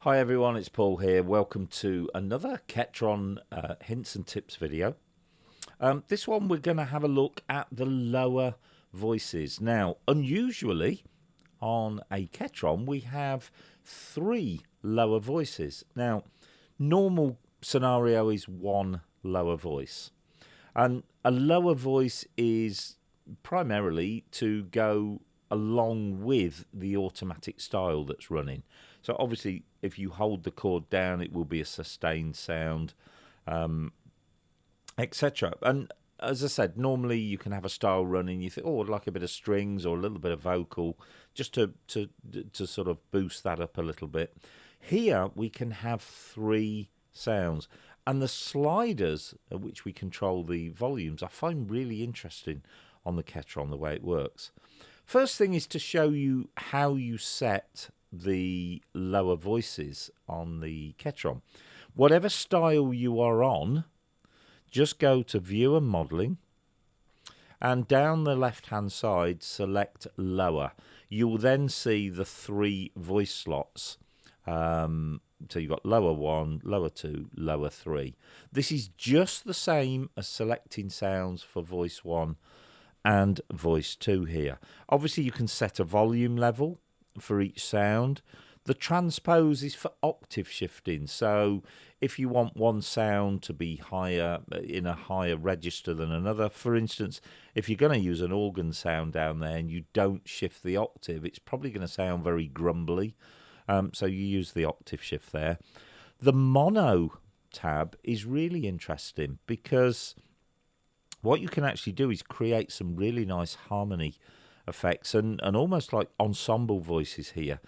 Hi everyone, it's Paul here. Welcome to another Ketron hints and tips video. This one we're going to have a look at the lower voices. Now, unusually on a Ketron we have 3 lower voices. Now, normal scenario is 1 lower voice. And a lower voice is primarily to go along with the automatic style that's running. So obviously, if you hold the chord down, it will be a sustained sound, etc. And as I said, normally you can have a style running. You think, oh, I'd like a bit of strings or a little bit of vocal, just to sort of boost that up a little bit. Here we can have 3 sounds, and the sliders at which we control the volumes I find really interesting on the Ketron, the way it works. First thing is to show you how you set the lower voices on the Ketron. Whatever style you are on, just go to View and Modeling, and down the left hand side select Lower. You will then see the 3 voice slots. So you've got lower 1, lower 2, lower 3. This is just the same as selecting sounds for voice 1 and voice 2 here. Obviously you can set a volume level for each sound. The transpose is for octave shifting, so if you want one sound to be higher in a higher register than another, for instance, if you're going to use an organ sound down there and you don't shift the octave, it's probably going to sound very grumbly, so you use the octave shift there. The mono tab is really interesting because what you can actually do is create some really nice harmony effects and almost like ensemble voices here.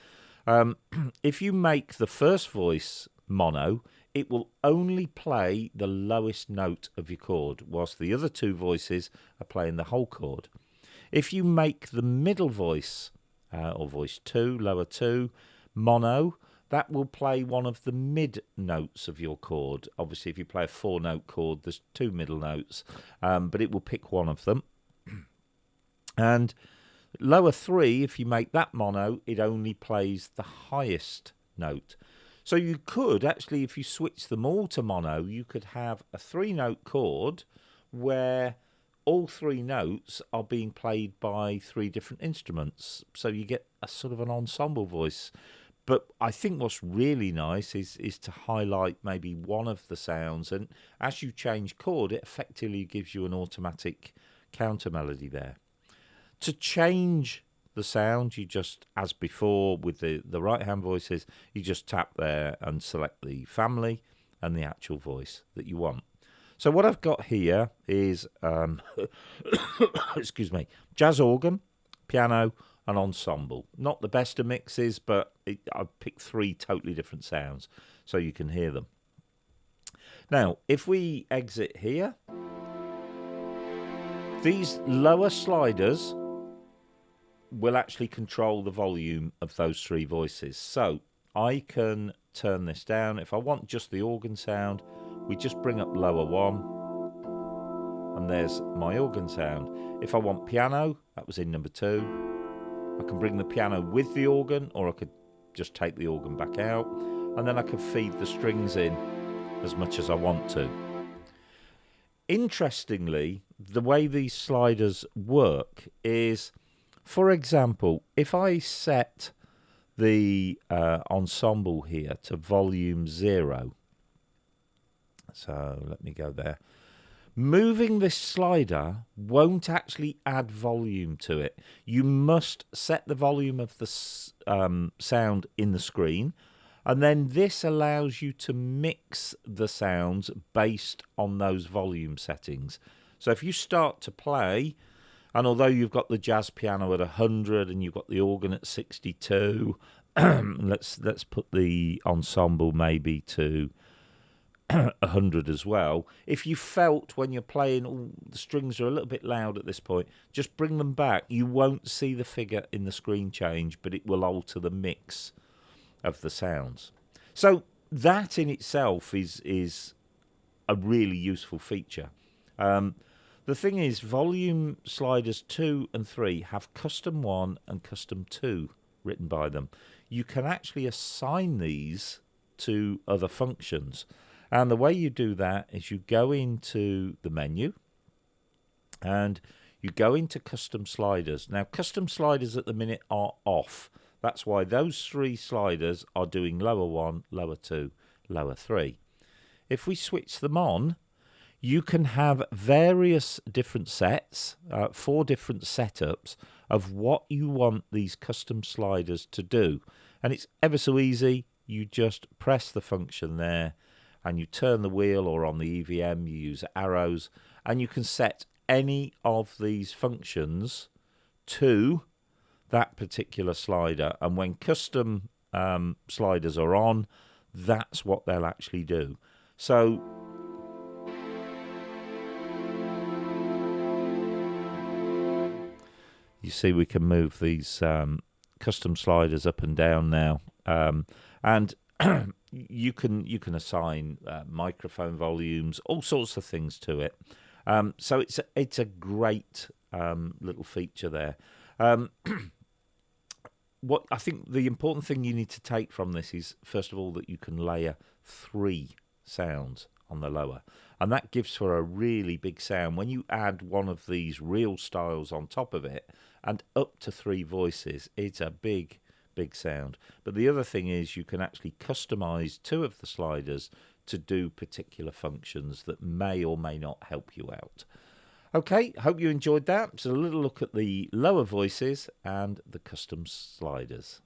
If you make the first voice mono, it will only play the lowest note of your chord, whilst the other 2 voices are playing the whole chord. If you make the middle voice, or voice 2, lower 2, mono, that will play one of the mid notes of your chord. Obviously, if you play a 4-note chord, there's 2 middle notes, but it will pick one of them. And lower 3, if you make that mono, it only plays the highest note. So you could actually, if you switch them all to mono, you could have a 3-note chord where all 3 notes are being played by 3 different instruments. So you get a sort of an ensemble voice. But I think what's really nice is to highlight maybe one of the sounds, and as you change chord, it effectively gives you an automatic counter melody there. To change the sound, you just, as before with the right hand voices, you just tap there and select the family and the actual voice that you want. So what I've got here is excuse me, jazz organ, piano and ensemble. Not the best of mixes, but I've picked 3 totally different sounds so you can hear them. Now if we exit here, these lower sliders will actually control the volume of those 3 voices. So I can turn this down. If I want just the organ sound, we just bring up lower 1, and there's my organ sound. If I want piano, that was in number 2. I can bring the piano with the organ, or I could just take the organ back out, and then I can feed the strings in as much as I want to. Interestingly, the way these sliders work is, for example, if I set the ensemble here to volume 0, so let me go there, moving this slider won't actually add volume to it. You must set the volume of the sound in the screen, and then this allows you to mix the sounds based on those volume settings. So if you start to play, and although you've got the jazz piano at 100 and you've got the organ at 62, let's put the ensemble maybe to 100 as well. If you felt when you're playing, oh, the strings are a little bit loud at this point, just bring them back. You won't see the figure in the screen change, but it will alter the mix of the sounds. So that in itself is a really useful feature. The thing is, volume sliders 2 and 3 have custom 1 and custom 2 written by them. You can actually assign these to other functions. And the way you do that is you go into the menu and you go into custom sliders. Now, custom sliders at the minute are off. That's why those 3 sliders are doing lower 1, lower 2, lower 3. If we switch them on, you can have various different sets, 4 different setups of what you want these custom sliders to do. And it's ever so easy. You just press the function there and you turn the wheel, or on the EVM you use arrows, and you can set any of these functions to that particular slider. And when custom sliders are on, that's what they'll actually do. So you see we can move these custom sliders up and down now, and you can assign microphone volumes, all sorts of things to it. So it's a great little feature there. What I think the important thing you need to take from this is, first of all, that you can layer 3 sounds on the lower, and that gives for a really big sound. When you add one of these real styles on top of it and up to 3 voices, it's a big sound. But the other thing is you can actually customize 2 of the sliders to do particular functions that may or may not help you out. Okay, hope you enjoyed that. So a little look at the lower voices and the custom sliders.